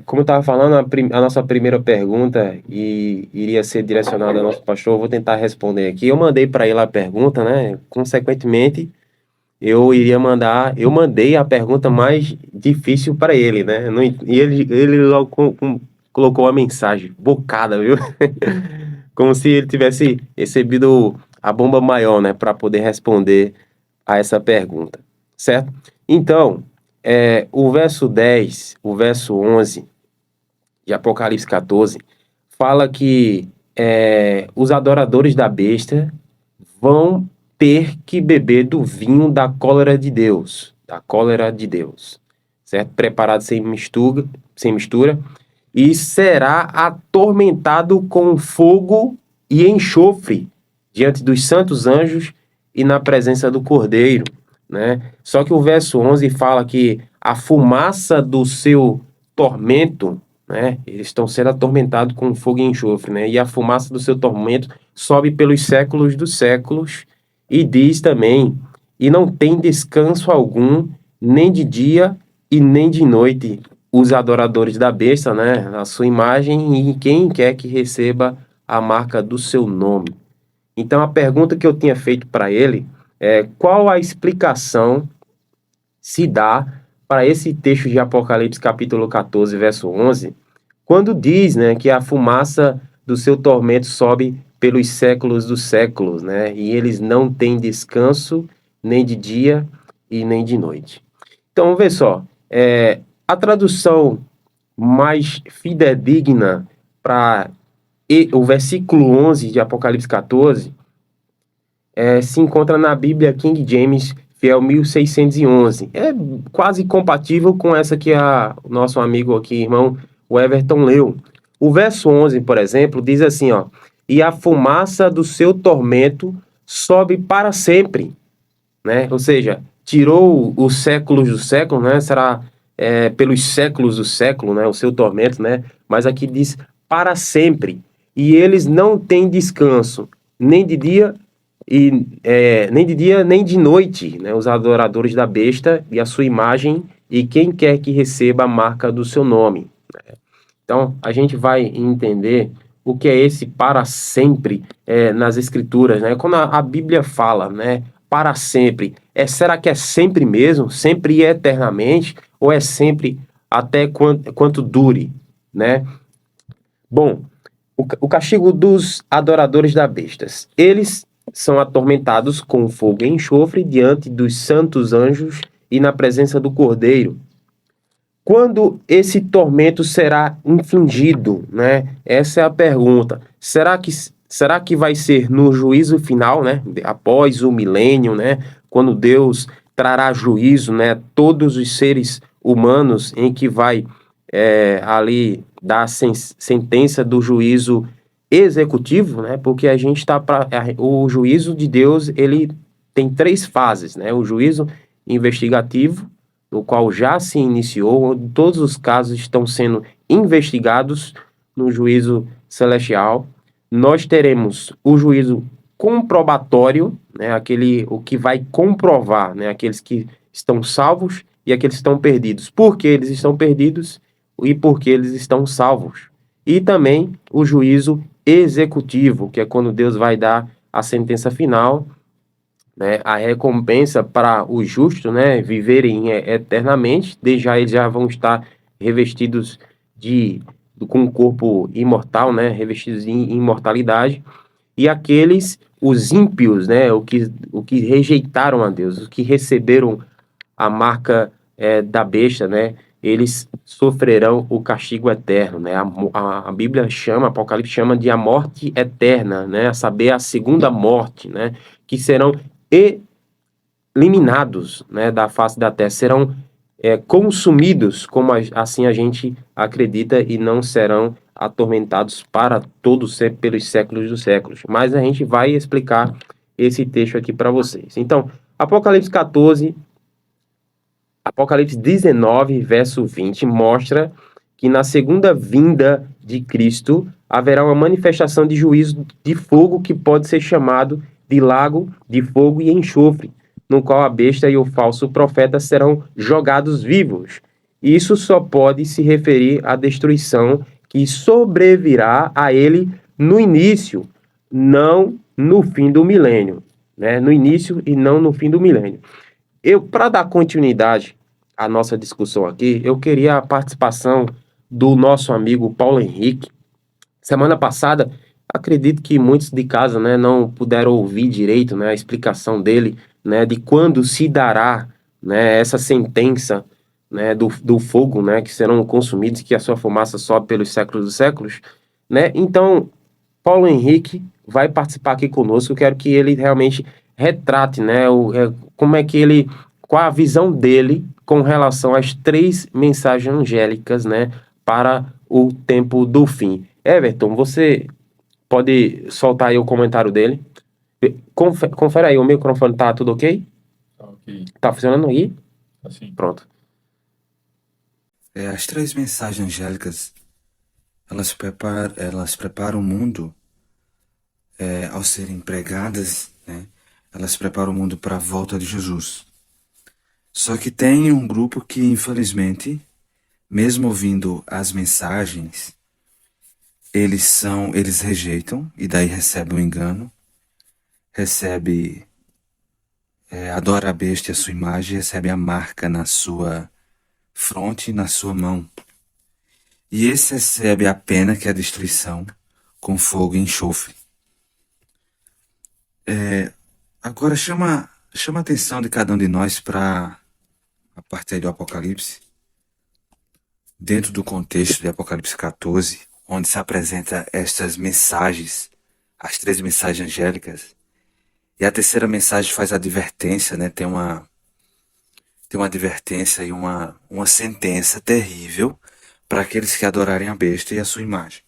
Como eu estava falando, a nossa primeira pergunta iria ser direcionada ao nosso pastor. Eu vou tentar responder aqui. Eu mandei para ele a pergunta, né? Consequentemente, eu mandei a pergunta mais difícil para ele, né? E ele logo colocou a mensagem bocada, viu? Como se ele tivesse recebido a bomba maior, né? Para poder responder a essa pergunta, certo? Então, o verso 10, o verso 11 de Apocalipse 14, fala que os adoradores da besta vão ter que beber do vinho da cólera de Deus, certo? Preparado sem mistura, e será atormentado com fogo e enxofre diante dos santos anjos e na presença do Cordeiro, né? Só que o verso 11 fala que a fumaça do seu tormento, né? Eles estão sendo atormentados com fogo e enxofre, né? E a fumaça do seu tormento sobe pelos séculos dos séculos, e diz também, e não tem descanso algum, nem de dia e nem de noite, os adoradores da besta, né? A sua imagem e quem quer que receba a marca do seu nome. Então a pergunta que eu tinha feito para ele é qual a explicação se dá para esse texto de Apocalipse capítulo 14, verso 11, quando diz, né, que a fumaça do seu tormento sobe pelos séculos dos séculos, né, e eles não têm descanso nem de dia e nem de noite. Então, vê só, a tradução mais fidedigna para o versículo 11 de Apocalipse 14 se encontra na Bíblia King James Fiel 1611. É quase compatível com essa que o nosso amigo aqui, irmão, o Everton leu. O verso 11, por exemplo, diz assim, ó: e a fumaça do seu tormento sobe para sempre, né? Ou seja, tirou os séculos do século, né? Será pelos séculos do século, né? O seu tormento, né? Mas aqui diz para sempre. E eles não têm descanso, nem de dia nem de dia nem de noite, né? Os adoradores da besta e a sua imagem e quem quer que receba a marca do seu nome. Então, a gente vai entender o que é esse para sempre nas escrituras, né? Quando a Bíblia fala, né, para sempre, será que é sempre mesmo, sempre e eternamente, ou é sempre até quanto dure, né? Bom, o castigo dos adoradores da bestas. Eles são atormentados com fogo e enxofre diante dos santos anjos e na presença do Cordeiro. Quando esse tormento será infligido, né? Essa é a pergunta. Será que vai ser no juízo final, né? Após o milênio, né? Quando Deus trará juízo, né? Todos os seres humanos em que vai ali dar a sentença do juízo executivo, né? Porque a gente está para o juízo de Deus, ele tem três fases, né? O juízo investigativo, no qual já se iniciou, onde todos os casos estão sendo investigados no juízo celestial. Nós teremos o juízo comprobatório, né, o que vai comprovar, né, aqueles que estão salvos e aqueles que estão perdidos. Por que eles estão perdidos e por que eles estão salvos. E também o juízo executivo, que é quando Deus vai dar a sentença final, né, a recompensa para os justos, né, viverem eternamente, desde já eles já vão estar revestidos com um corpo imortal, né, revestidos em imortalidade, e aqueles, os ímpios, né, o que rejeitaram a Deus, os que receberam a marca da besta, né, eles sofrerão o castigo eterno, né, a Bíblia chama, Apocalipse chama de a morte eterna, né, a saber, a segunda morte, né, que serão eliminados, né, da face da terra, serão consumidos, como assim a gente acredita, e não serão atormentados para todos sempre pelos séculos dos séculos. Mas a gente vai explicar esse texto aqui para vocês. Então, Apocalipse 14, Apocalipse 19, verso 20, mostra que na segunda vinda de Cristo haverá uma manifestação de juízo de fogo que pode ser chamado de lago de fogo e enxofre, no qual a besta e o falso profeta serão jogados vivos. isso só pode se referir à destruição que sobrevirá a ele no início, não no fim do milênio, né? No início e não no fim do milênio. Para dar continuidade à nossa discussão aqui, eu queria a participação do nosso amigo Paulo Henrique. Semana passada, acredito que muitos de casa, né, não puderam ouvir direito, né, a explicação dele, né, de quando se dará, né, essa sentença, né, do fogo, né, que serão consumidos, que a sua fumaça sobe pelos séculos dos séculos, né? Então, Paulo Henrique vai participar aqui conosco. Eu quero que ele realmente retrate, né, como é que ele, qual a visão dele com relação às três mensagens angélicas, né, para o tempo do fim. Everton, você pode soltar aí o comentário dele? Confere aí, o microfone tá tudo ok? Tá ok. Tá funcionando aí? Assim. Pronto. As três mensagens angélicas, elas preparam o mundo, ao serem pregadas, né? Elas preparam o mundo para a volta de Jesus. Só que tem um grupo que, infelizmente, mesmo ouvindo as mensagens, eles rejeitam e daí recebem o engano, adora a besta e a sua imagem, recebe a marca na sua fronte e na sua mão. E esse recebe a pena, que é a destruição, com fogo e enxofre. Agora chama a atenção de cada um de nós para a parte aí do Apocalipse, dentro do contexto de Apocalipse 14, onde se apresenta estas mensagens, as três mensagens angélicas. E a terceira mensagem faz advertência, né? Tem uma advertência e uma sentença terrível para aqueles que adorarem a besta e a sua imagem,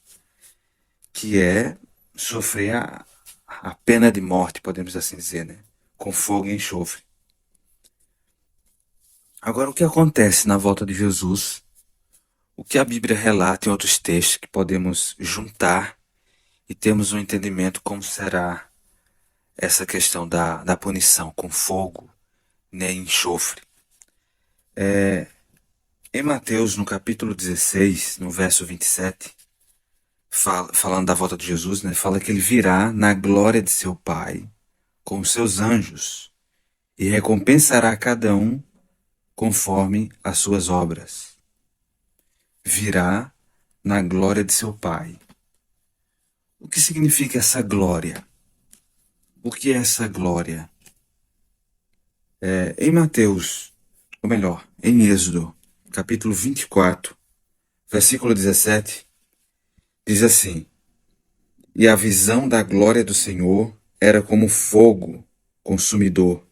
que é sofrer a pena de morte, podemos assim dizer, né? Com fogo e enxofre. Agora, o que acontece na volta de Jesus? O que a Bíblia relata em outros textos que podemos juntar e termos um entendimento como será essa questão da punição com fogo, né, e enxofre. Em Mateus, no capítulo 16, no verso 27, falando da volta de Jesus, né, fala que ele virá na glória de seu Pai com os seus anjos e recompensará cada um conforme as suas obras. Virá na glória de seu Pai. O que significa essa glória? O que é essa glória? Em Mateus, ou melhor, em Êxodo, capítulo 24, versículo 17, diz assim: E a visão da glória do Senhor era como fogo consumidor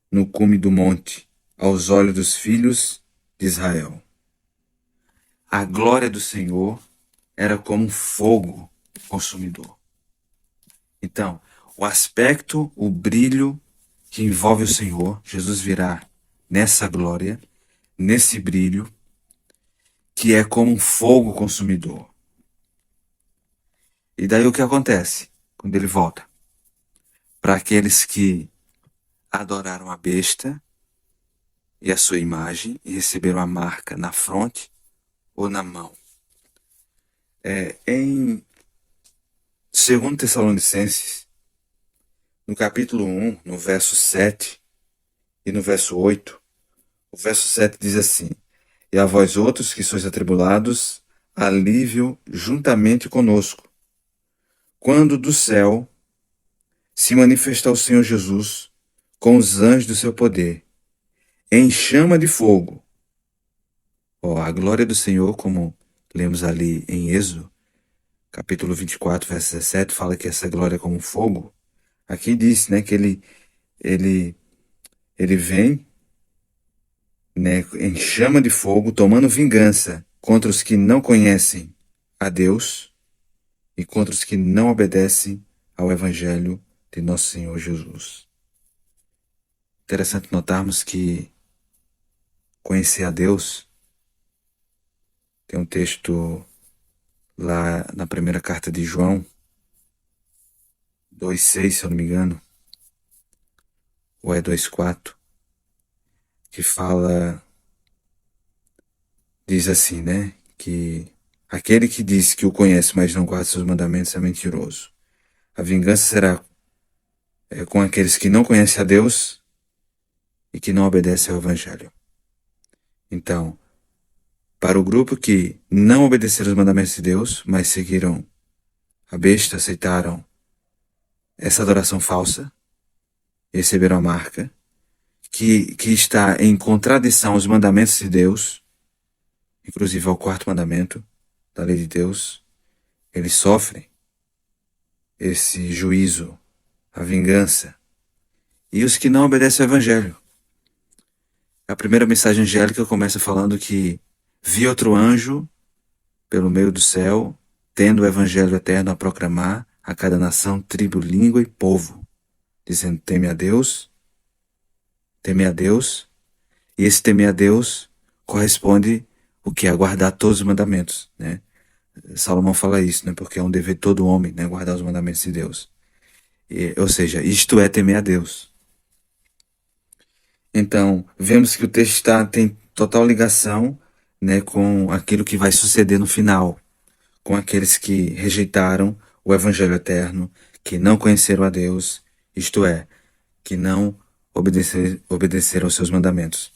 no cume do monte, aos olhos dos filhos de Israel. A glória do Senhor era como fogo consumidor. Então, o aspecto, o brilho que envolve o Senhor, Jesus virá nessa glória, nesse brilho, que é como um fogo consumidor. E daí o que acontece quando ele volta? Para aqueles que adoraram a besta e a sua imagem e receberam a marca na fronte ou na mão. Em 2 Tessalonicenses, no capítulo 1, no verso 7 e no verso 8, o verso 7 diz assim: E a vós outros que sois atribulados, alívio juntamente conosco, quando do céu se manifestar o Senhor Jesus com os anjos do seu poder, em chama de fogo. A glória do Senhor, como lemos ali em Êxodo, capítulo 24, verso 17, fala que essa glória é como fogo. Aqui diz, né, que ele vem, né, em chama de fogo, tomando vingança contra os que não conhecem a Deus e contra os que não obedecem ao Evangelho de nosso Senhor Jesus. Interessante notarmos que conhecer a Deus, tem um texto lá na primeira carta de João, 2,6, se eu não me engano, ou é 2,4, que fala diz assim, né? Que aquele que diz que o conhece, mas não guarda seus mandamentos é mentiroso. A vingança será com aqueles que não conhecem a Deus e que não obedecem ao Evangelho. Então, para o grupo que não obedeceram os mandamentos de Deus, mas seguiram a besta, aceitaram essa adoração falsa, receberam a marca, que está em contradição aos mandamentos de Deus, inclusive ao quarto mandamento da lei de Deus, eles sofrem esse juízo, a vingança. E os que não obedecem ao Evangelho. A primeira mensagem angélica começa falando que vi outro anjo pelo meio do céu, tendo o Evangelho eterno a proclamar a cada nação, tribo, língua e povo, dizendo: teme a Deus, e esse temer a Deus corresponde o que? A guardar todos os mandamentos, né? Salomão fala isso, né? Porque é um dever de todo homem, né? Guardar os mandamentos de Deus. Ou seja, isto é temer a Deus. Então, vemos que o texto tem total ligação, né, com aquilo que vai suceder no final, com aqueles que rejeitaram o Evangelho eterno, que não conheceram a Deus, isto é, que não obedeceram aos seus mandamentos.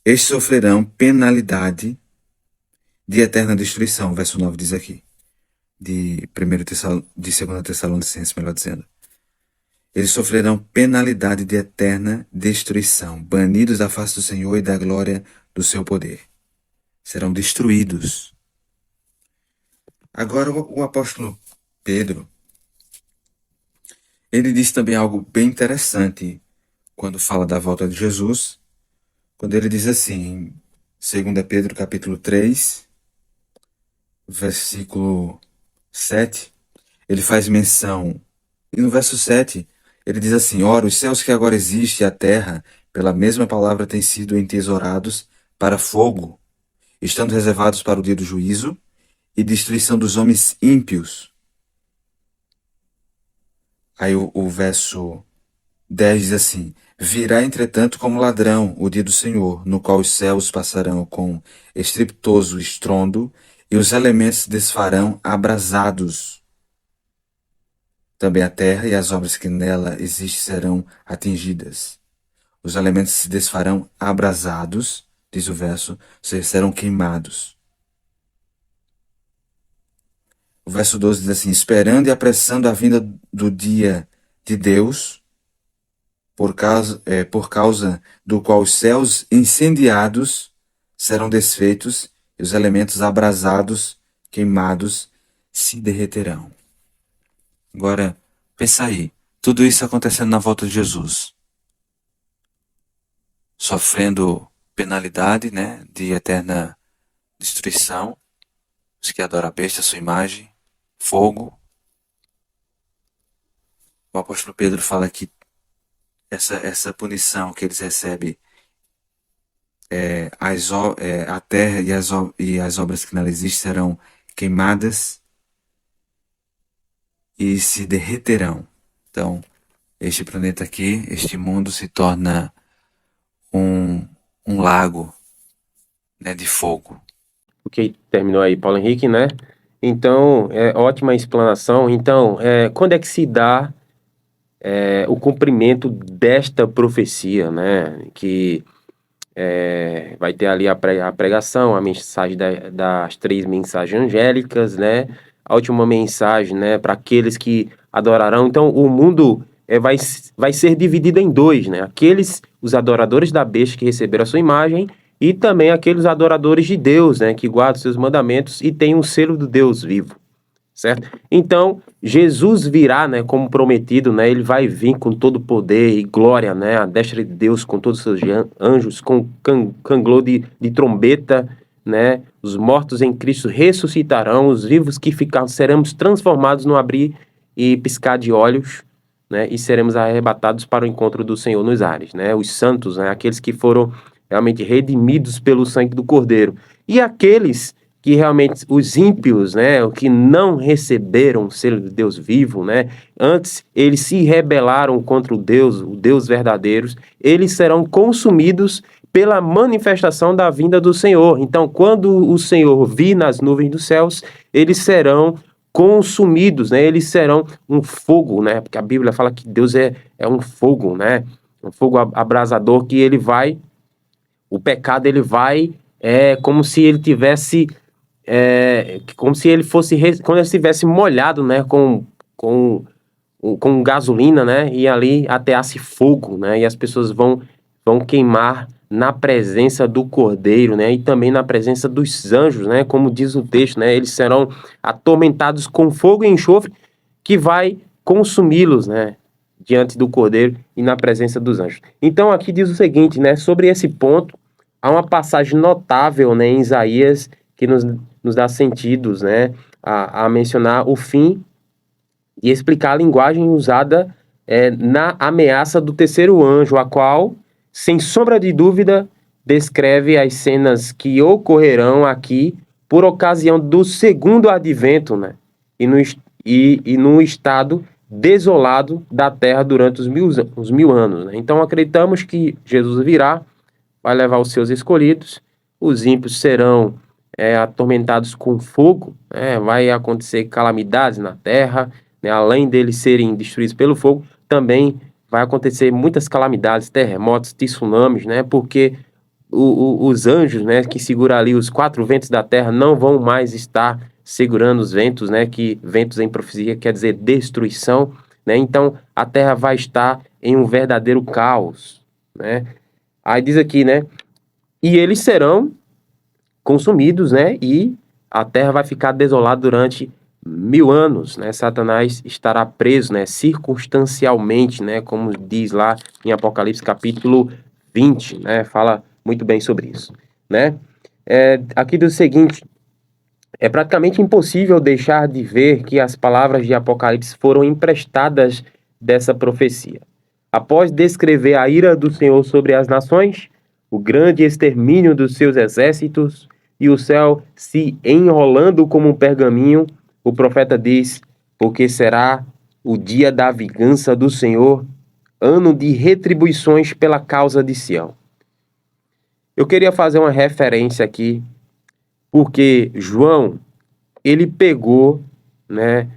Estes sofrerão penalidade de eterna destruição, verso 9 diz aqui, de 2 Tessalonicenses, melhor dizendo. Eles sofrerão penalidade de eterna destruição, banidos da face do Senhor e da glória do seu poder. Serão destruídos. Agora o apóstolo Pedro, ele diz também algo bem interessante quando fala da volta de Jesus, quando ele diz assim, em 2 Pedro capítulo 3, versículo 7, ele faz menção, e no verso 7, ele diz assim: ora, os céus que agora existem e a terra, pela mesma palavra, têm sido entesourados para fogo, estando reservados para o dia do juízo e destruição dos homens ímpios. Aí o verso 10 diz assim: virá, entretanto, como ladrão o dia do Senhor, no qual os céus passarão com estrepitoso estrondo e os elementos se desfarão abrasados. Também a terra e as obras que nela existem serão atingidas. Os elementos se desfarão abrasados, diz o verso, serão queimados. O verso 12 diz assim: esperando e apressando a vinda do dia de Deus, por causa do qual os céus incendiados serão desfeitos e os elementos abrasados, queimados, se derreterão. Agora, pensa aí, tudo isso acontecendo na volta de Jesus. Sofrendo penalidade, né, de eterna destruição, os que adoram a besta, a sua imagem, fogo. O apóstolo Pedro fala que essa punição que eles recebem, a terra e as obras que nela existem serão queimadas e se derreterão. Então, este planeta aqui, este mundo se torna um lago, né, de fogo. Ok, terminou aí, Paulo Henrique, né? Então, ótima explanação. Então, quando é que se dá o cumprimento desta profecia, né? Que vai ter ali a pregação, a mensagem das 3 mensagens angélicas, né? A última mensagem, né? Para aqueles que adorarão. Então, o mundo vai ser dividido em 2, né? Os adoradores da besta que receberam a sua imagem, e também aqueles adoradores de Deus, né? Que guardam seus mandamentos e têm um selo do Deus vivo. Certo? Então, Jesus virá, né, como prometido, né, ele vai vir com todo poder e glória, né, a destra de Deus, com todos os seus anjos, com canglô de trombeta, né, os mortos em Cristo ressuscitarão, os vivos que ficarem seremos transformados no abrir e piscar de olhos, né, e seremos arrebatados para o encontro do Senhor nos ares, né, os santos, né, aqueles que foram realmente redimidos pelo sangue do Cordeiro, e aqueles que realmente os ímpios, né, que não receberam o selo de Deus vivo, né, antes eles se rebelaram contra o Deus verdadeiro, eles serão consumidos pela manifestação da vinda do Senhor. Então, quando o Senhor vir nas nuvens dos céus, eles serão consumidos, né? Eles serão um fogo, né? Porque a Bíblia fala que Deus é um fogo, né? Um fogo abrasador que ele vai, o pecado ele vai, como se ele tivesse, como se ele fosse, quando ele estivesse molhado, né? Com gasolina, né? E ali ateasse fogo, né? E as pessoas vão queimar na presença do Cordeiro, né? E também na presença dos anjos, né? Como diz o texto, né? Eles serão atormentados com fogo e enxofre que vai consumi-los, né? Diante do Cordeiro e na presença dos anjos. Então aqui diz o seguinte, né? Sobre esse ponto, há uma passagem notável, né? Em Isaías que nos dá sentidos, né? A mencionar o fim e explicar a linguagem usada na ameaça do terceiro anjo, a qual, sem sombra de dúvida, descreve as cenas que ocorrerão aqui por ocasião do segundo advento, né? E no estado desolado da terra durante os mil anos, né? Então acreditamos que Jesus virá, vai levar os seus escolhidos, os ímpios serão atormentados com fogo, né? Vai acontecer calamidades na terra, né? Além deles serem destruídos pelo fogo, também vai acontecer muitas calamidades, terremotos, tsunamis, né? Porque os anjos, né, que seguram ali os quatro ventos da terra não vão mais estar segurando os ventos, né? Que ventos em profecia quer dizer destruição, né? Então a terra vai estar em um verdadeiro caos, né? Aí diz aqui, né? E eles serão consumidos, né? E a terra vai ficar desolada durante 1000 anos, né? Satanás estará preso, né? Circunstancialmente, né? Como diz lá em Apocalipse capítulo 20, né? Fala muito bem sobre isso, né? Aqui diz o seguinte: é praticamente impossível deixar de ver que as palavras de Apocalipse foram emprestadas dessa profecia. Após descrever a ira do Senhor sobre as nações, o grande extermínio dos seus exércitos e o céu se enrolando como um pergaminho, o profeta diz: porque será o dia da vingança do Senhor, ano de retribuições pela causa de Sião. Eu queria fazer uma referência aqui, porque João, ele pegou, né,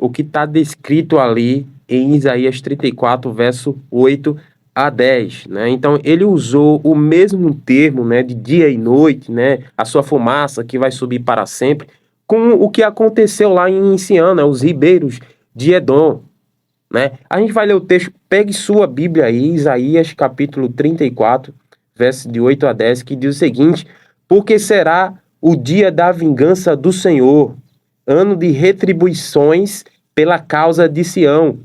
o que está descrito ali em Isaías 34, verso 8 a 10, né? Então ele usou o mesmo termo, né, de dia e noite, né, a sua fumaça que vai subir para sempre, com o que aconteceu lá em Sião, né, os ribeiros de Edom, né? A gente vai ler o texto, pegue sua Bíblia aí, Isaías capítulo 34, verso de 8 a 10, que diz o seguinte: porque será o dia da vingança do Senhor, ano de retribuições pela causa de Sião.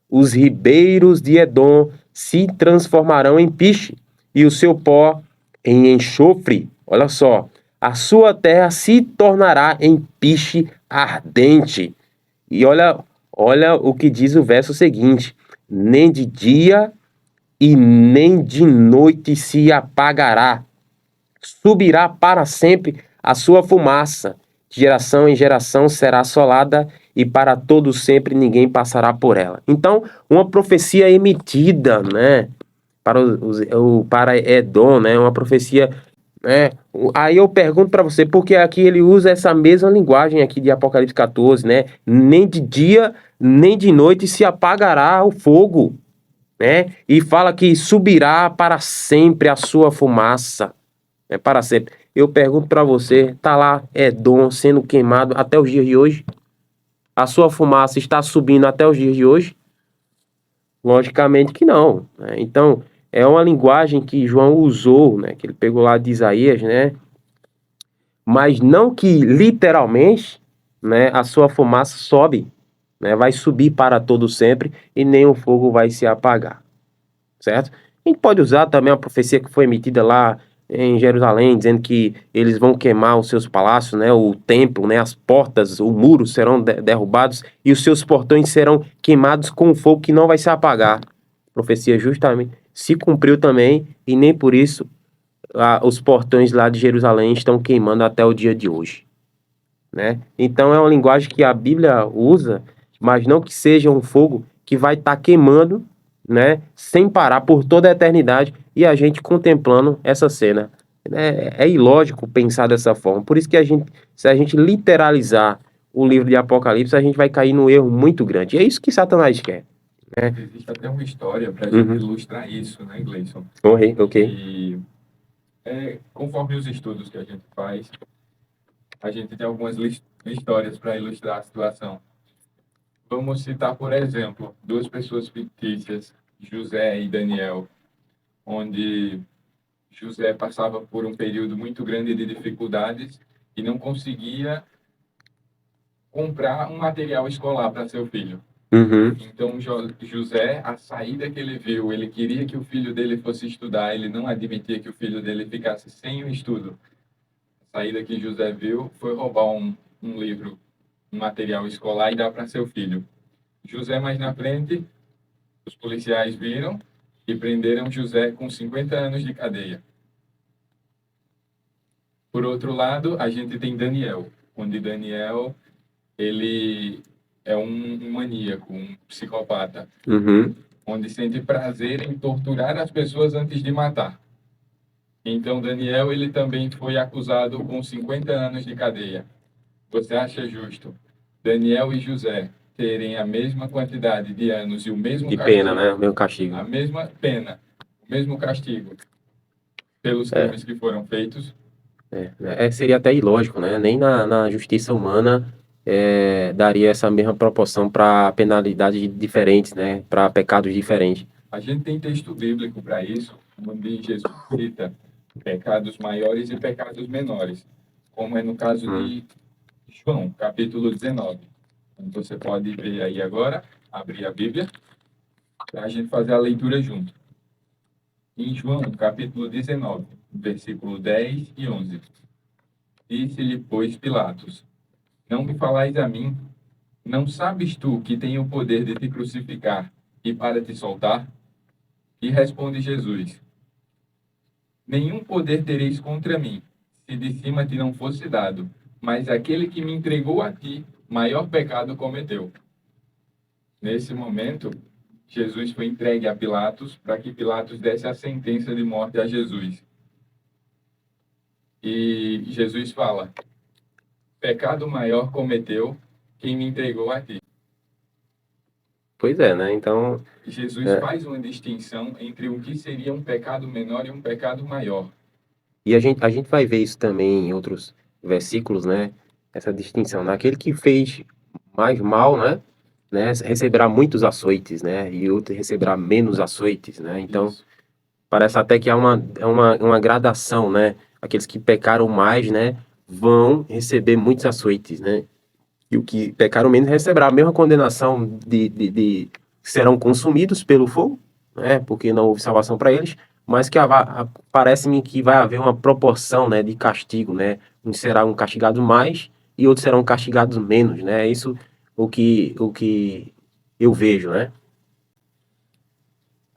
Os ribeiros de Edom se transformarão em piche, e o seu pó em enxofre. Olha só, a sua terra se tornará em piche ardente. E olha o que diz o verso seguinte: nem de dia e nem de noite se apagará. Subirá para sempre a sua fumaça. De geração em geração será assolada e para todo sempre ninguém passará por ela. Então, uma profecia emitida, né, para Edom, né, uma profecia, né. Aí eu pergunto para você, porque aqui ele usa essa mesma linguagem aqui de Apocalipse 14, né? Nem de dia, nem de noite se apagará o fogo, né? E fala que subirá para sempre a sua fumaça, para sempre. Eu pergunto para você, tá lá Edom sendo queimado até os dias de hoje? A sua fumaça está subindo até os dias de hoje? Logicamente que não, né? Então, é uma linguagem que João usou, né? Que ele pegou lá de Isaías, né? Mas não que literalmente, né? A sua fumaça sobe, né? Vai subir para todo sempre e nem o fogo vai se apagar, certo? A gente pode usar também a profecia que foi emitida lá em Jerusalém, dizendo que eles vão queimar os seus palácios, né, o templo, né, as portas, o muro serão derrubados e os seus portões serão queimados com fogo que não vai se apagar. A profecia justamente se cumpriu também e nem por isso os portões lá de Jerusalém estão queimando até o dia de hoje, né? Então é uma linguagem que a Bíblia usa, mas não que seja um fogo que vai estar queimando, né? Sem parar por toda a eternidade e a gente contemplando essa cena. É ilógico pensar dessa forma. Por isso que se a gente literalizar o livro de Apocalipse, a gente vai cair num erro muito grande. E é isso que Satanás quer, né? Existe até uma história para a gente Uhum. ilustrar isso, né, Gleison? Ok. E conforme os estudos que a gente faz, a gente tem algumas histórias para ilustrar a situação. Vamos citar, por exemplo, duas pessoas fictícias, José e Daniel, onde José passava por um período muito grande de dificuldades e não conseguia comprar um material escolar para seu filho. Uhum. Então, José, a saída que ele viu, ele queria que o filho dele fosse estudar, ele não admitia que o filho dele ficasse sem o estudo. A saída que José viu foi roubar um livro, um material escolar e dar para seu filho. José, mais na frente, os policiais viram e prenderam José com 50 anos de cadeia. Por outro lado, a gente tem Daniel, onde Daniel ele é um maníaco, um psicopata, Uhum. onde sente prazer em torturar as pessoas antes de matar. Então, Daniel, ele também foi acusado com 50 anos de cadeia. Você acha justo Daniel e José terem a mesma quantidade de anos e o mesmo De castigo? pena, né? O meu castigo. A mesma pena, o mesmo castigo pelos crimes que foram feitos? Seria até ilógico, né? Nem na justiça humana daria essa mesma proporção para penalidades diferentes, né? Para pecados diferentes. A gente tem texto bíblico para isso, onde Jesus cita pecados maiores e pecados menores, como é no caso de João, capítulo 19. Então, você pode ver aí agora, abrir a Bíblia, para a gente fazer a leitura junto. Em João, capítulo 19, versículo 10 e 11. Disse-lhe, pois, Pilatos: Não me falais a mim? Não sabes tu que tenho o poder de te crucificar e para te soltar? E responde Jesus: Nenhum poder tereis contra mim, se de cima te não fosse dado, mas aquele que me entregou a ti, maior pecado cometeu. Nesse momento, Jesus foi entregue a Pilatos para que Pilatos desse a sentença de morte a Jesus. E Jesus fala: Pecado maior cometeu quem me entregou a ti. Pois é, né? Então, Jesus faz uma distinção entre o que seria um pecado menor e um pecado maior. e a gente vai ver isso também em outros versículos, né? Essa distinção. Naquele que fez mais mal, né? Receberá muitos açoites, né? E outro receberá menos açoites, né? Então, Isso. parece até que há uma gradação, né? Aqueles que pecaram mais, né? Vão receber muitos açoites, né? E o que pecaram menos receberá a mesma condenação serão consumidos pelo fogo, né? Porque não houve salvação para eles, mas que parece-me que vai haver uma proporção, né, de castigo, né? Uns serão castigados mais e outros serão castigados menos, né? É isso o que eu vejo, né?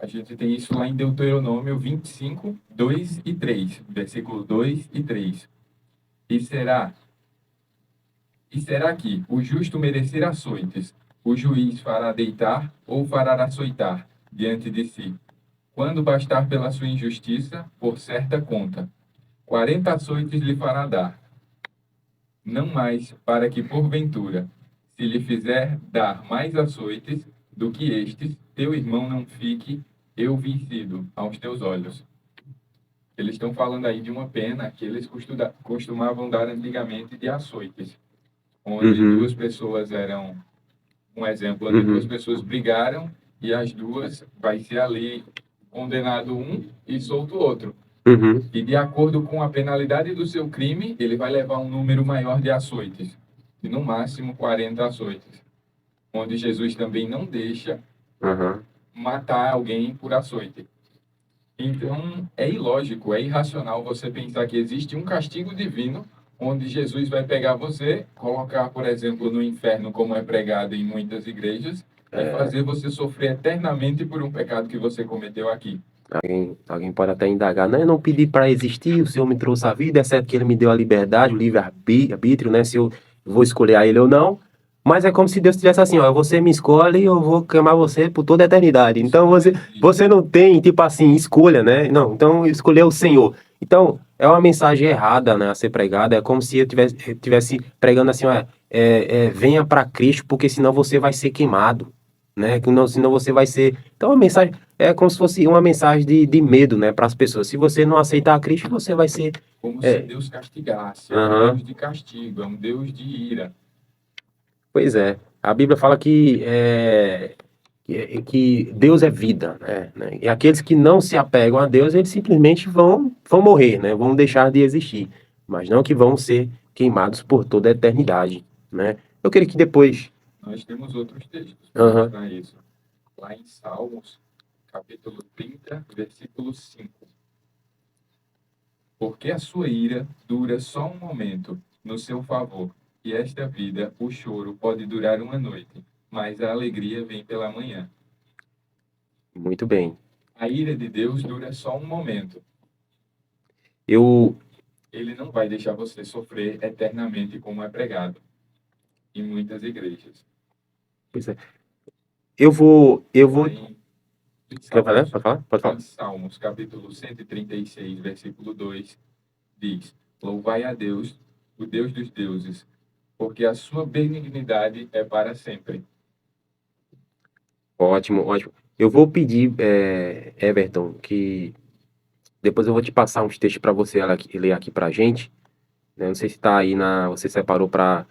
A gente tem isso lá em Deuteronômio 25, 2 e 3, versículo 2 e 3. E será que o justo merecer açoites, o juiz fará deitar ou fará açoitar diante de si, quando bastar pela sua injustiça, por certa conta. 40 açoites lhe fará dar, não mais, para que porventura, se lhe fizer dar mais açoites do que estes, teu irmão não fique eu vencido aos teus olhos. Eles estão falando aí de uma pena que eles costumavam dar antigamente de açoites, onde duas pessoas eram um exemplo, onde duas pessoas brigaram e as duas vai ser ali condenado um e solto o outro. E de acordo com a penalidade do seu crime, ele vai levar um número maior de açoites, e no máximo 40 açoites, onde Jesus também não deixa matar alguém por açoite. Então, é ilógico, é irracional você pensar que existe um castigo divino onde Jesus vai pegar você, colocar, por exemplo, no inferno, como é pregado em muitas igrejas, e fazer você sofrer eternamente por um pecado que você cometeu aqui. Alguém pode até indagar, né? Eu não pedi para existir, o Senhor me trouxe a vida, é certo que Ele me deu a liberdade, o livre-arbítrio, né? Se eu vou escolher a Ele ou não, Mas é como se Deus tivesse assim, ó, você me escolhe e eu vou queimar você por toda a eternidade. Então você não tem, tipo assim, escolha, né? Não, então escolher o Senhor. Então, é uma mensagem errada, né, a ser pregada. É como se eu tivesse pregando assim, ó, venha para Cristo, porque senão você vai ser queimado, né? Que não, senão você vai ser. Então, a mensagem é como se fosse uma mensagem de medo, né, para as pessoas. Se você não aceitar Cristo, você vai ser. Como se Deus castigasse. É um Aham. Deus de castigo, é um Deus de ira. Pois é. A Bíblia fala que Deus é vida, né? E aqueles que não se apegam a Deus, eles simplesmente vão morrer, né? Vão deixar de existir. Mas não que vão ser queimados por toda a eternidade, né? Eu queria que depois. Nós temos outros textos para Aham. mostrar isso. Lá em Salmos, capítulo 30, versículo 5. Porque a sua ira dura só um momento no seu favor, e esta vida, o choro, pode durar uma noite, mas a alegria vem pela manhã. Muito bem. A ira de Deus dura só um momento. Eu. Ele não vai deixar você sofrer eternamente como é pregado em muitas igrejas. Pois é. Eu vou. Lá em Quer falar? Salmos, Pode falar? Pode falar. em Salmos, capítulo 136, versículo 2, diz: Louvai a Deus, o Deus dos deuses, porque a sua benignidade é para sempre. Ótimo, ótimo. Eu vou pedir, Everton, que depois eu vou te passar uns textos para você ler aqui pra gente, né? Não sei se tá aí você separou para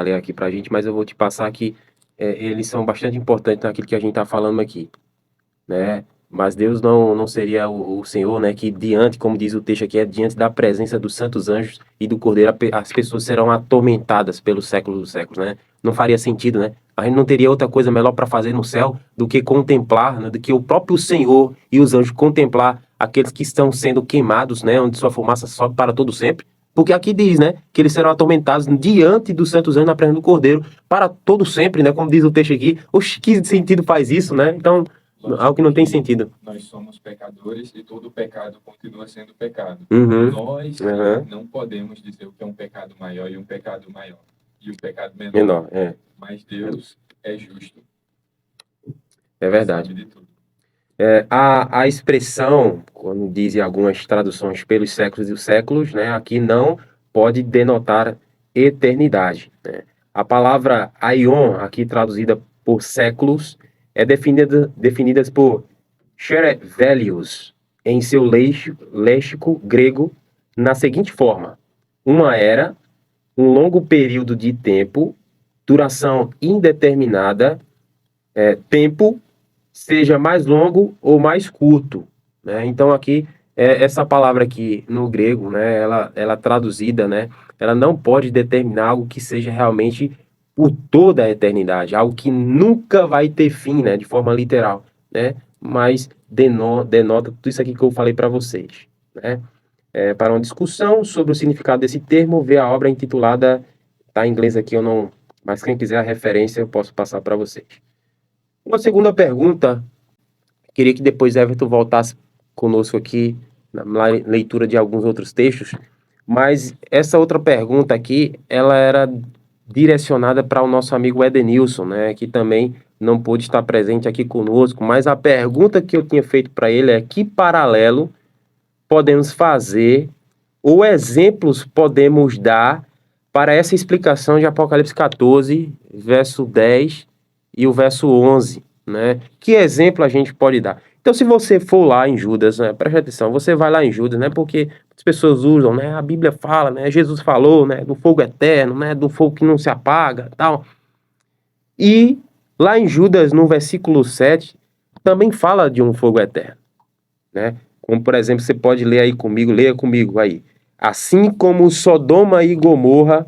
ler aqui pra gente, mas eu vou te passar aqui. Eles são bastante importantes naquilo que a gente tá falando aqui, né? Mas Deus não seria o Senhor, né? Que diante, como diz o texto aqui, é diante da presença dos santos anjos e do Cordeiro, as pessoas serão atormentadas pelos séculos dos séculos, né? Não faria sentido, né? A gente não teria outra coisa melhor para fazer no céu do que contemplar, né? Do que o próprio Senhor e os anjos contemplar aqueles que estão sendo queimados, né? Onde sua fumaça sobe para todo sempre. Porque aqui diz, né? Que eles serão atormentados diante dos santos anjos na presença do Cordeiro para todo sempre, né? Como diz o texto aqui. Oxe, que sentido faz isso, né? Então, algo que não tem sentido. Nós somos pecadores e todo pecado continua sendo pecado. Uhum. Nós Uhum. não podemos dizer o que é um pecado maior e um pecado maior. E um pecado menor. Menor, é. Mas Deus é justo. É verdade. Sabe de tudo. A expressão, quando dizem algumas traduções pelos séculos e os séculos, né, aqui não pode denotar eternidade, né? A palavra aion, aqui traduzida por séculos, é definida por Velius, em seu léxico grego, na seguinte forma: uma era, um longo período de tempo, duração indeterminada, tempo, seja mais longo ou mais curto, né? Então aqui essa palavra aqui no grego, né? Ela traduzida, né? Ela não pode determinar algo que seja realmente por toda a eternidade, algo que nunca vai ter fim, né? De forma literal, né? Mas denota tudo isso aqui que eu falei para vocês, né? Para uma discussão sobre o significado desse termo, vê a obra intitulada, tá em inglês aqui, eu não, mas quem quiser a referência eu posso passar para vocês. Uma segunda pergunta, queria que depois Everton voltasse conosco aqui na leitura de alguns outros textos, mas essa outra pergunta aqui, ela era direcionada para o nosso amigo Edenilson, né, que também não pôde estar presente aqui conosco, mas a pergunta que eu tinha feito para ele é: que paralelo podemos fazer ou exemplos podemos dar para essa explicação de Apocalipse 14, verso 10 e o verso 11, né? Que exemplo a gente pode dar? Então, se você for lá em Judas, né, preste atenção, você vai lá em Judas, né? Porque as pessoas usam, né? A Bíblia fala, né? Jesus falou, né? Do fogo eterno, né? Do fogo que não se apaga, tal. E lá em Judas, no versículo 7, também fala de um fogo eterno, né? Como, por exemplo, você pode ler aí comigo, leia comigo aí. Assim como Sodoma e Gomorra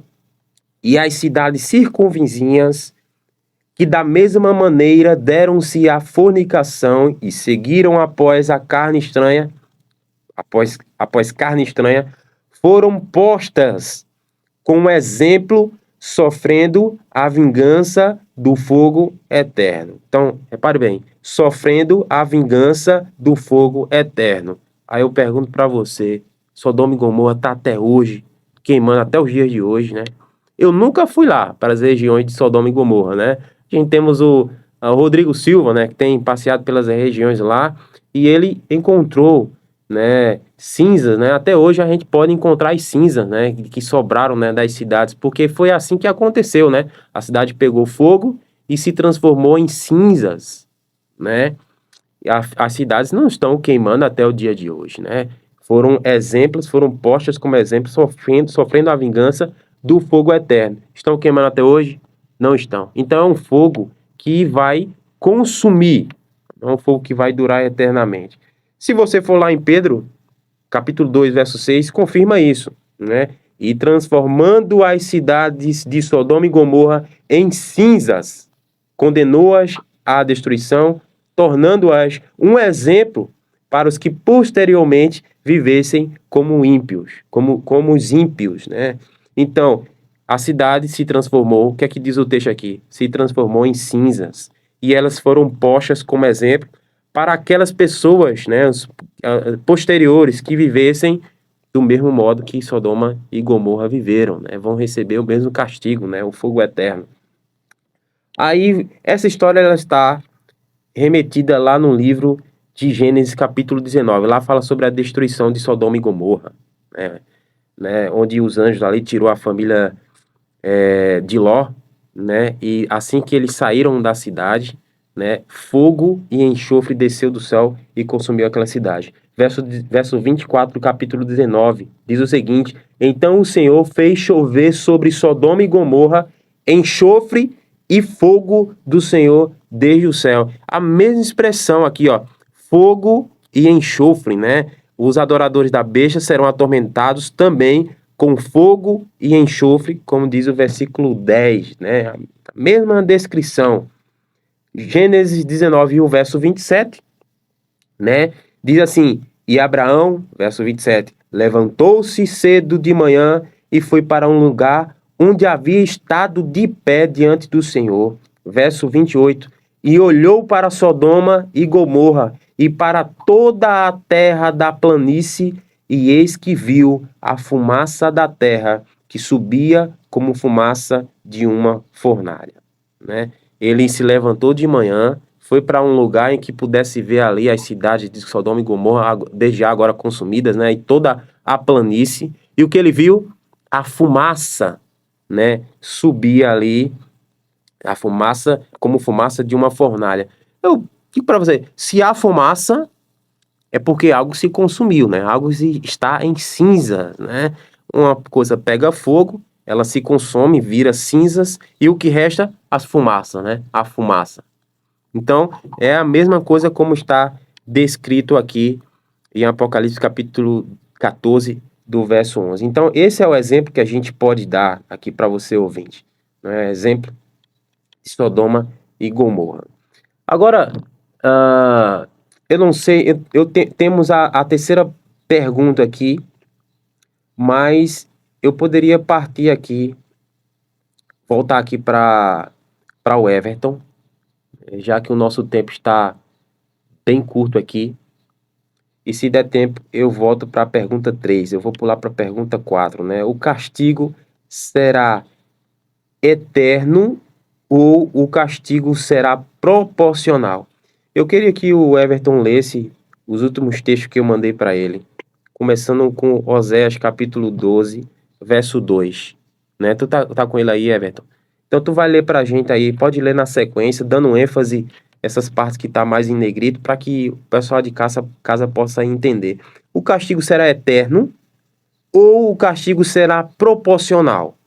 e as cidades circunvizinhas, que da mesma maneira deram-se à fornicação e seguiram após a carne estranha, após carne estranha, foram postas como exemplo, sofrendo a vingança do fogo eterno. Então, repare bem, sofrendo a vingança do fogo eterno. Aí eu pergunto para você, Sodoma e Gomorra está até hoje, queimando até os dias de hoje, né? Eu nunca fui lá, para as regiões de Sodoma e Gomorra, né? A gente temos o Rodrigo Silva, né, que tem passeado pelas regiões lá, e ele encontrou, né, cinzas, né? Até hoje a gente pode encontrar as cinzas, né, que sobraram, né, das cidades, porque foi assim que aconteceu, né? A cidade pegou fogo e se transformou em cinzas, né? As cidades não estão queimando até o dia de hoje, né? Foram exemplos, foram postas como exemplos, sofrendo a vingança do fogo eterno. Estão queimando até hoje? Não estão. Então é um fogo que vai consumir, é um fogo que vai durar eternamente. Se você for lá em Pedro, capítulo 2, verso 6, confirma isso, né? E transformando as cidades de Sodoma e Gomorra em cinzas, condenou-as à destruição, tornando-as um exemplo para os que posteriormente vivessem como ímpios, como os ímpios, né? Então, a cidade se transformou, o que é que diz o texto aqui? Se transformou em cinzas, e elas foram postas como exemplo para aquelas pessoas, né, posteriores que vivessem do mesmo modo que Sodoma e Gomorra viveram, né? Vão receber o mesmo castigo, né? O fogo eterno. Aí, essa história ela está remetida lá no livro de Gênesis, capítulo 19. Lá fala sobre a destruição de Sodoma e Gomorra, né? Onde os anjos ali tirou a família de Ló, né? E assim que eles saíram da cidade, né? Fogo e enxofre desceu do céu e consumiu aquela cidade. Verso 24 do capítulo 19 diz o seguinte: Então o Senhor fez chover sobre Sodoma e Gomorra enxofre e fogo do Senhor desde o céu. A mesma expressão aqui, ó, fogo e enxofre, né? Os adoradores da besta serão atormentados também com fogo e enxofre, como diz o versículo 10, né? A mesma descrição. Gênesis 19, o verso 27, né? Diz assim: E Abraão, verso 27, levantou-se cedo de manhã e foi para um lugar onde havia estado de pé diante do Senhor. Verso 28, e olhou para Sodoma e Gomorra e para toda a terra da planície, e eis que viu a fumaça da terra que subia como fumaça de uma fornalha, né? Ele se levantou de manhã, foi para um lugar em que pudesse ver ali as cidades de Sodoma e Gomorra, desde já agora consumidas, né? E toda a planície. E o que ele viu? A fumaça, né? Subia ali, a fumaça como fumaça de uma fornalha. Eu digo para você, se há fumaça, é porque algo se consumiu, né? Algo está em cinza, né? Uma coisa pega fogo, ela se consome, vira cinzas, e o que resta? As fumaças, né? A fumaça. Então, é a mesma coisa como está descrito aqui em Apocalipse capítulo 14, do verso 11. Então, esse é o exemplo que a gente pode dar aqui para você, ouvinte, né? Exemplo de Sodoma e Gomorra. Agora, eu não sei, temos a terceira pergunta aqui, mas eu poderia partir aqui, voltar aqui para o Everton, já que o nosso tempo está bem curto aqui. E se der tempo, eu volto para a pergunta 3. Eu vou pular para a pergunta 4, né? O castigo será eterno ou o castigo será proporcional? Eu queria que o Everton lesse os últimos textos que eu mandei para ele, começando com Oséias capítulo 12, verso 2, né? Tu tá com ele aí, Everton? Então tu vai ler pra gente aí, pode ler na sequência, dando ênfase essas partes que tá mais em negrito, para que o pessoal de casa possa entender. O castigo será eterno ou o castigo será proporcional?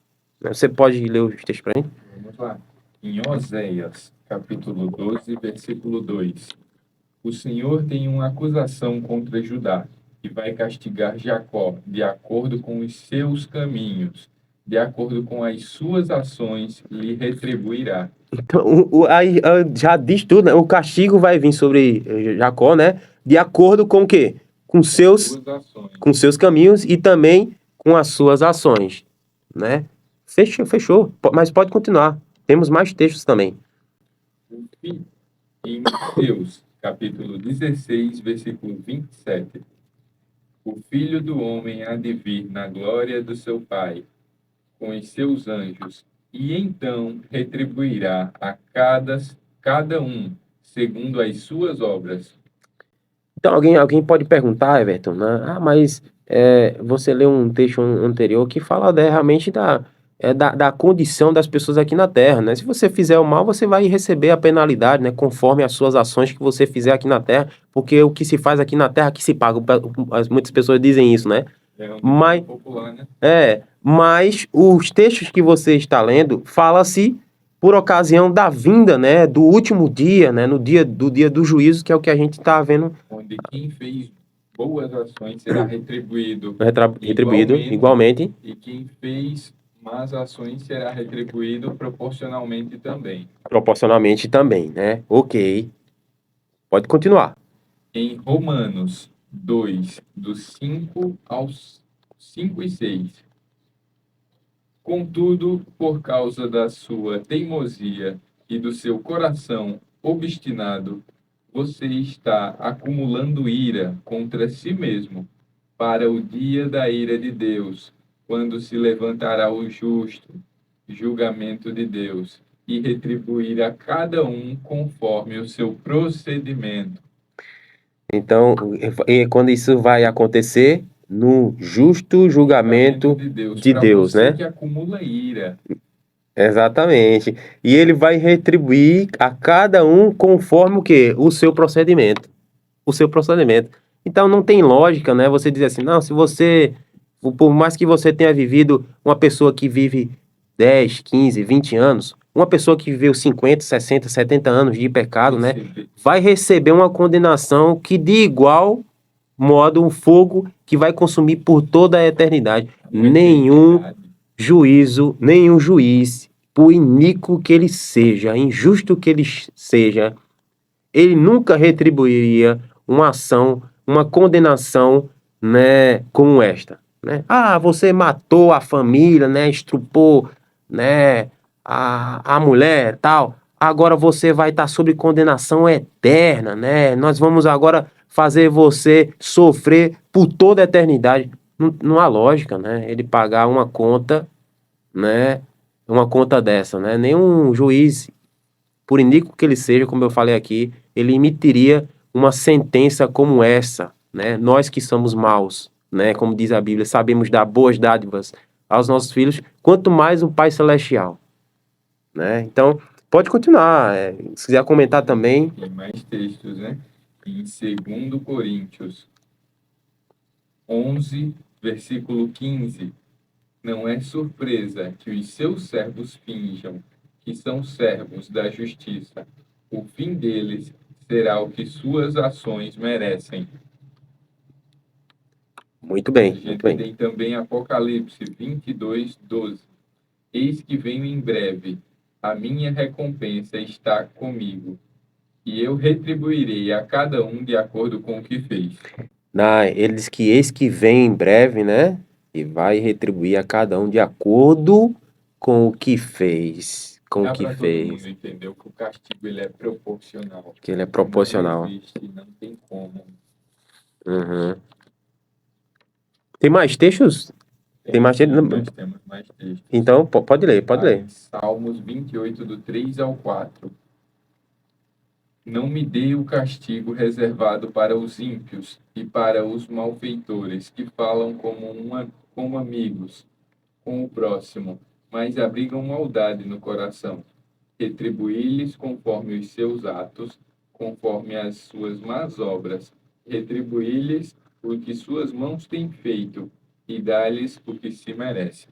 Você pode ler os textos pra gente? Vamos lá. Em Oséias, capítulo 12, versículo 2. O Senhor tem uma acusação contra Judá, e vai castigar Jacó de acordo com os seus caminhos, de acordo com as suas ações, lhe retribuirá. Então, aí já diz tudo, né? O castigo vai vir sobre Jacó, né? De acordo com o quê? Suas ações. Com seus caminhos e também com as suas ações, né? Fechou. Mas pode continuar. Temos mais textos também. Em Mateus, capítulo 16, versículo 27. O Filho do Homem há de vir na glória do seu Pai, com os seus anjos, e então retribuirá a cada um segundo as suas obras. Então, alguém pode perguntar, Everton, né? Mas você leu um texto anterior que fala realmente da condição das pessoas aqui na Terra, né? Se você fizer o mal, você vai receber a penalidade, né? Conforme as suas ações que você fizer aqui na Terra, porque o que se faz aqui na Terra, que se paga. Muitas pessoas dizem isso, né? É um Mas, ditado popular, né? mas os textos que você está lendo, fala-se por ocasião da vinda, né? Do último dia, né? No dia do juízo, que é o que a gente está vendo Onde quem fez boas ações será retribuído retribuído igualmente. e quem fez más ações será retribuído proporcionalmente também. Proporcionalmente também, né? Ok. Pode continuar. Em Romanos 2, dos 5 aos 5 e 6. Contudo, por causa da sua teimosia e do seu coração obstinado, você está acumulando ira contra si mesmo para o dia da ira de Deus, quando se levantará o justo julgamento de Deus e retribuir a cada um conforme o seu procedimento. Então, quando isso vai acontecer? No justo julgamento de Para Deus, você né? que acumula ira. Exatamente. E ele vai retribuir a cada um conforme o quê? O seu procedimento. O seu procedimento. Então não tem lógica, né? Você dizer assim, não, se você, por mais que você tenha vivido, uma pessoa que vive 10, 15, 20 anos, uma pessoa que viveu 50, 60, 70 anos de pecado, né? Vai receber uma condenação que de igual modo um fogo que vai consumir por toda a eternidade. Nenhum juiz, por iníquo que ele seja, injusto que ele seja, ele nunca retribuiria uma ação, uma condenação, né, como esta, né? Você matou a família, né, estrupou, né, a mulher, tal. Agora você vai estar sob condenação eterna, né? Nós vamos agora fazer você sofrer por toda a eternidade. Não há lógica, né? Ele pagar uma conta, né? Uma conta dessa, né? Nenhum juiz, por iníquo que ele seja, como eu falei aqui, ele emitiria uma sentença como essa, né? Nós que somos maus, né? Como diz a Bíblia, sabemos dar boas dádivas aos nossos filhos, quanto mais o Pai Celestial, né? Então, pode continuar. Se quiser comentar também. Tem mais textos, né? Em 2 Coríntios 11, versículo 15. Não é surpresa que os seus servos finjam que são servos da justiça. O fim deles será o que suas ações merecem. Muito bem, A gente muito bem. tem também Apocalipse 22, 12. Eis que venho em breve, a minha recompensa está comigo, e eu retribuirei a cada um de acordo com o que fez. Ele diz que eis que vem em breve, né? E vai retribuir a cada um de acordo com o que fez. Com o que Todo fez. mundo entendeu que o castigo ele é proporcional. Que ele é proporcional. Não existe, não tem como. Uhum. Tem mais textos? Tem mais textos? Nós temos mais textos. Então, pode ler, pode ler. Em Salmos 28, do 3 ao 4. Não me dê o castigo reservado para os ímpios e para os malfeitores, que falam como amigos com o próximo, mas abrigam maldade no coração. Retribuí-lhes conforme os seus atos, conforme as suas más obras. Retribuí-lhes o que suas mãos têm feito, e dá-lhes o que se merece.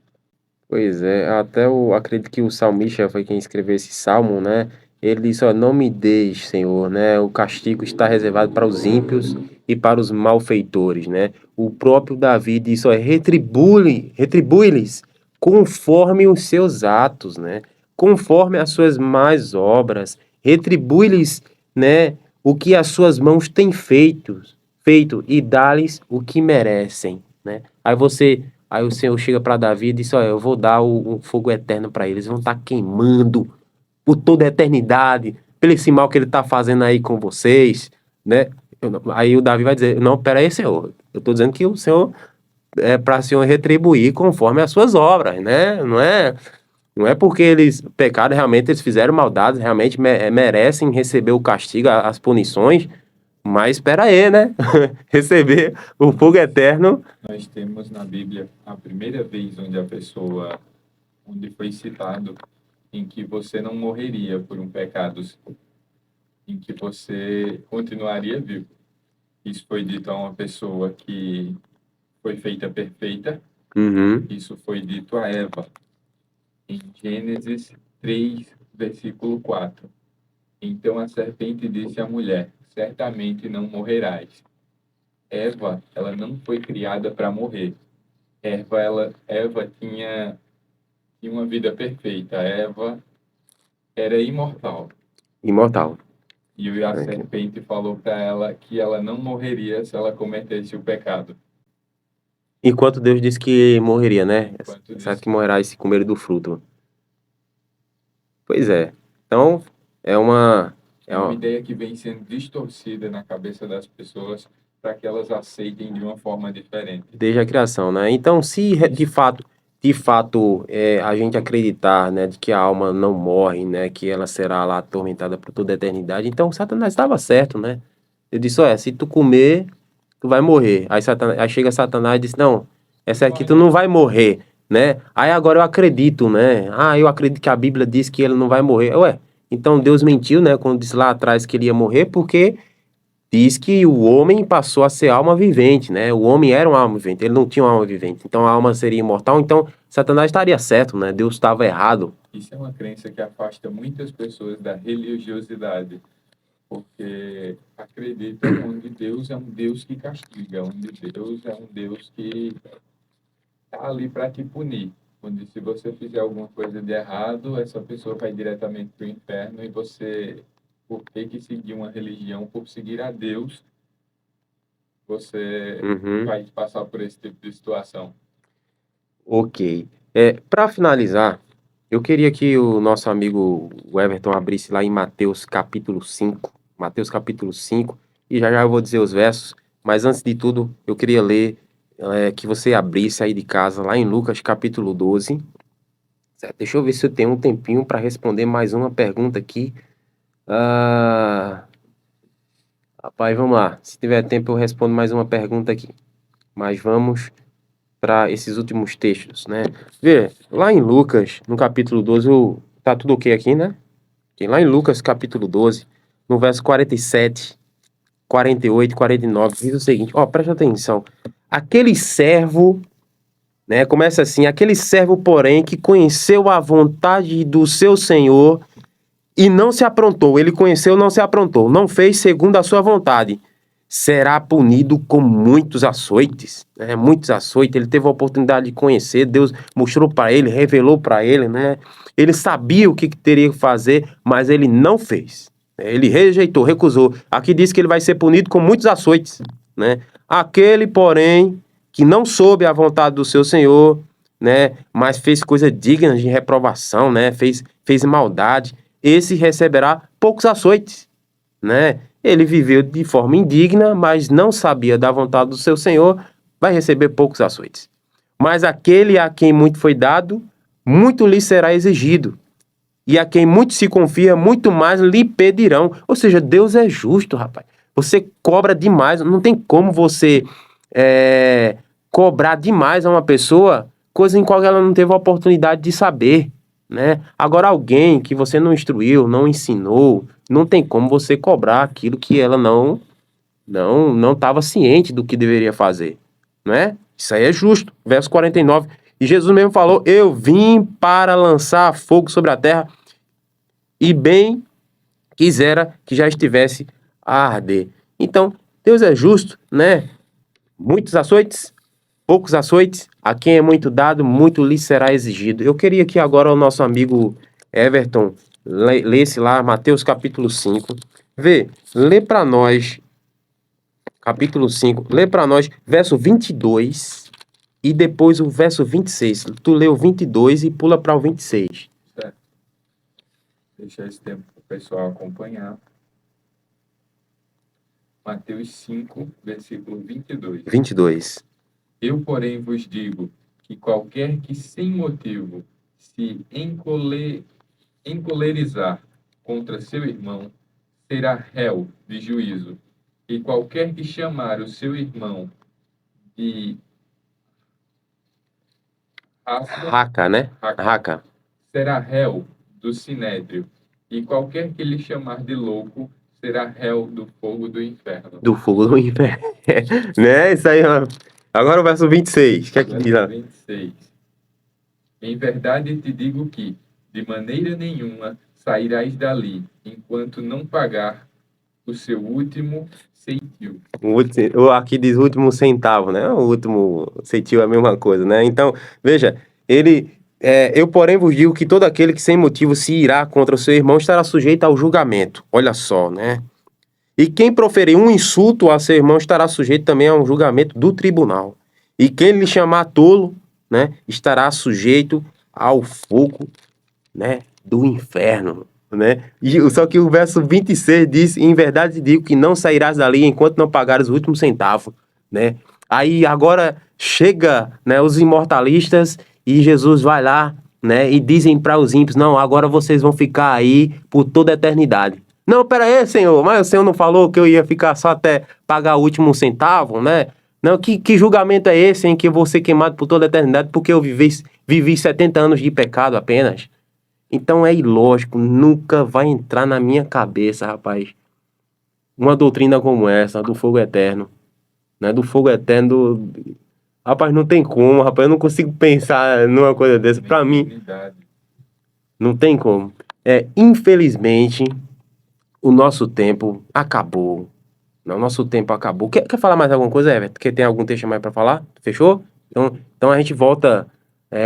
Pois é, até eu acredito que o salmista foi quem escreveu esse salmo, né? Ele disse, ó, não me deixe, Senhor, né? O castigo está reservado para os ímpios e para os malfeitores, né? O próprio Davi disse, ó, retribui-lhes conforme os seus atos, né? Conforme as suas más obras, retribui-lhes, né? O que as suas mãos têm feito e dá-lhes o que merecem, né? Aí o Senhor chega para Davi e diz, olha, eu vou dar o fogo eterno para eles, vão estar queimando por toda a eternidade, pelo esse mal que ele está fazendo aí com vocês, né? Aí o Davi vai dizer, não, pera aí, Senhor, eu estou dizendo que o Senhor para o Senhor retribuir conforme as suas obras, né? Não é porque eles pecaram, realmente eles fizeram maldades, realmente merecem receber o castigo, as punições, mas espera aí, né? Receber o fogo eterno. Nós temos na Bíblia a primeira vez onde foi citado em que você não morreria por um pecado, em que você continuaria vivo. Isso foi dito a uma pessoa que foi feita perfeita. Uhum. Isso foi dito a Eva, em Gênesis 3, versículo 4. Então a serpente disse à mulher: certamente não morrerás. Eva, ela não foi criada para morrer. Eva tinha uma vida perfeita. Eva era imortal. Imortal. E a serpente falou para ela que ela não morreria se ela cometesse o pecado. Enquanto Deus disse que morreria, né? Enquanto Certo disse que morrerá se comer do fruto. Pois é. Então, é uma ideia que vem sendo distorcida na cabeça das pessoas para que elas aceitem de uma forma diferente. desde a criação, né? Então, se de fato, a gente acreditar, né, de que a alma não morre, né, que ela será lá atormentada por toda a eternidade, então Satanás estava certo, né? Ele disse, olha, se tu comer, tu vai morrer. Aí chega Satanás e diz, não, essa aqui tu não vai morrer, né? Aí agora eu acredito, né? Ah, eu acredito que a Bíblia diz que ele não vai morrer. Ué, então Deus mentiu, né, quando disse lá atrás que ele ia morrer, porque diz que o homem passou a ser alma vivente, né? O homem era uma alma vivente, ele não tinha uma alma vivente. Então a alma seria imortal, então Satanás estaria certo, né? Deus estava errado. Isso é uma crença que afasta muitas pessoas da religiosidade, porque acreditam onde Deus é um Deus que castiga, onde Deus é um Deus que está ali para te punir. Onde se você fizer alguma coisa de errado, essa pessoa vai diretamente para o inferno e você, por ter que seguir uma religião, por seguir a Deus, você Uhum. vai passar por esse tipo de situação. Ok. Para finalizar, eu queria que o nosso amigo o Everton abrisse lá em Mateus capítulo 5. Mateus capítulo 5. E já já eu vou dizer os versos. Mas antes de tudo, eu queria ler que você abrisse aí de casa lá em Lucas capítulo 12. Certo? Deixa eu ver se eu tenho um tempinho para responder mais uma pergunta aqui. Rapaz, vamos lá. Se tiver tempo, eu respondo mais uma pergunta aqui. Mas vamos para esses últimos textos, né? Vê, lá em Lucas, no capítulo 12, tá tudo ok aqui, né? E lá em Lucas, capítulo 12, no verso 47, 48, 49, diz o seguinte, ó, presta atenção. Aquele servo, né, começa assim, aquele servo, porém, que conheceu a vontade do seu senhor e não se aprontou, ele conheceu, não se aprontou, não fez segundo a sua vontade, será punido com muitos açoites, né? Muitos açoites, ele teve a oportunidade de conhecer, Deus mostrou para ele, revelou para ele, né? Ele sabia o que teria que fazer, mas ele não fez. Ele rejeitou, recusou. Aqui diz que ele vai ser punido com muitos açoites, né? Aquele, porém, que não soube a vontade do seu Senhor, né? Mas fez coisa digna de reprovação, né? Fez maldade, esse receberá poucos açoites, né? Ele viveu de forma indigna, mas não sabia da vontade do seu Senhor, vai receber poucos açoites. Mas aquele a quem muito foi dado, muito lhe será exigido. E a quem muito se confia, muito mais lhe pedirão. Ou seja, Deus é justo, rapaz. Você cobra demais, não tem como você cobrar demais a uma pessoa, coisa em qual ela não teve a oportunidade de saber, né? Agora, alguém que você não instruiu, não ensinou, não tem como você cobrar aquilo que ela não estava ciente do que deveria fazer, né? Isso aí é justo. Verso 49. E Jesus mesmo falou, eu vim para lançar fogo sobre a terra e bem quisera que já estivesse a arder. Então, Deus é justo, né? Muitos açoites, poucos açoites, a quem é muito dado, muito lhe será exigido. Eu queria que agora o nosso amigo Everton lesse lá Mateus capítulo 5. Lê para nós, capítulo 5, lê para nós verso 22 e depois o verso 26. Tu lê o 22 e pula para o 26. Certo. Deixar esse tempo para o pessoal acompanhar. Mateus 5, versículo 22. 22. Eu, porém, vos digo que qualquer que sem motivo se encolerizar contra seu irmão será réu de juízo. E qualquer que chamar o seu irmão de raça, Raca, né? Raca. será réu do sinédrio. E qualquer que lhe chamar de louco será réu do fogo do inferno. Do fogo do inferno. Né? Isso aí, ó. Agora o verso 26. O que é que diz lá? 26. Em verdade te digo que, de maneira nenhuma, sairás dali, enquanto não pagar o seu último ceitil. Aqui diz último centavo, né? O último centil é a mesma coisa, né? Então, veja, eu, porém, vos digo que todo aquele que sem motivo se irá contra o seu irmão estará sujeito ao julgamento. Olha só, né? E quem proferir um insulto a seu irmão estará sujeito também a um julgamento do tribunal. E quem lhe chamar tolo, né, estará sujeito ao fogo, né, do inferno, né? Só que o verso 26 diz: em verdade digo que não sairás dali enquanto não pagares o último centavo, né? Aí agora chega, né, os imortalistas e Jesus vai lá, né, e dizem para os ímpios: não, agora vocês vão ficar aí por toda a eternidade. Não, pera aí, Senhor, mas o Senhor não falou que eu ia ficar só até pagar o último centavo, né? Não, que julgamento é esse em que eu vou ser queimado por toda a eternidade porque eu vivi 70 anos de pecado apenas? Então é ilógico, nunca vai entrar na minha cabeça, rapaz, uma doutrina como essa, do fogo eterno, né? Do fogo eterno, rapaz, não tem como, rapaz, eu não consigo pensar numa coisa dessa. Pra mim, Eternidade. não tem como. Infelizmente, o nosso tempo acabou. Não, o nosso tempo acabou. Quer falar mais alguma coisa, Everton? Quer tem algum texto mais pra falar? Fechou? Então a gente volta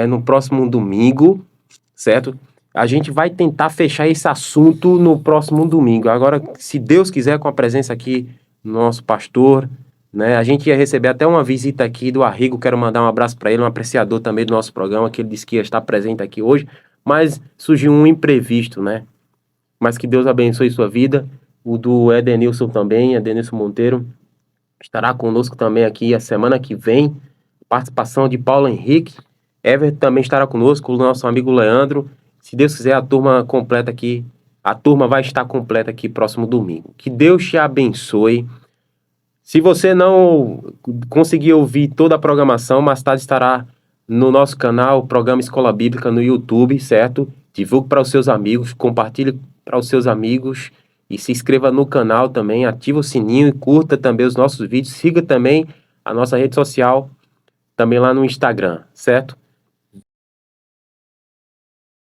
no próximo domingo, certo? A gente vai tentar fechar esse assunto no próximo domingo. Agora, se Deus quiser, com a presença aqui do nosso pastor, né? A gente ia receber até uma visita aqui do Arrigo. Quero mandar um abraço para ele, um apreciador também do nosso programa, que ele disse que ia estar presente aqui hoje, mas surgiu um imprevisto, né? Mas que Deus abençoe sua vida. O do Edenilson também, Edenilson Monteiro, estará conosco também aqui a semana que vem. Participação de Paulo Henrique. Everton também estará conosco, o nosso amigo Leandro. Se Deus quiser, a turma completa aqui. A turma vai estar completa aqui próximo domingo. Que Deus te abençoe. Se você não conseguir ouvir toda a programação, mais tarde estará no nosso canal, o programa Escola Bíblica no YouTube, certo? Divulgue para os seus amigos, compartilhe para os seus amigos e se inscreva no canal também, ative o sininho e curta também os nossos vídeos. Siga também a nossa rede social, também lá no Instagram, certo?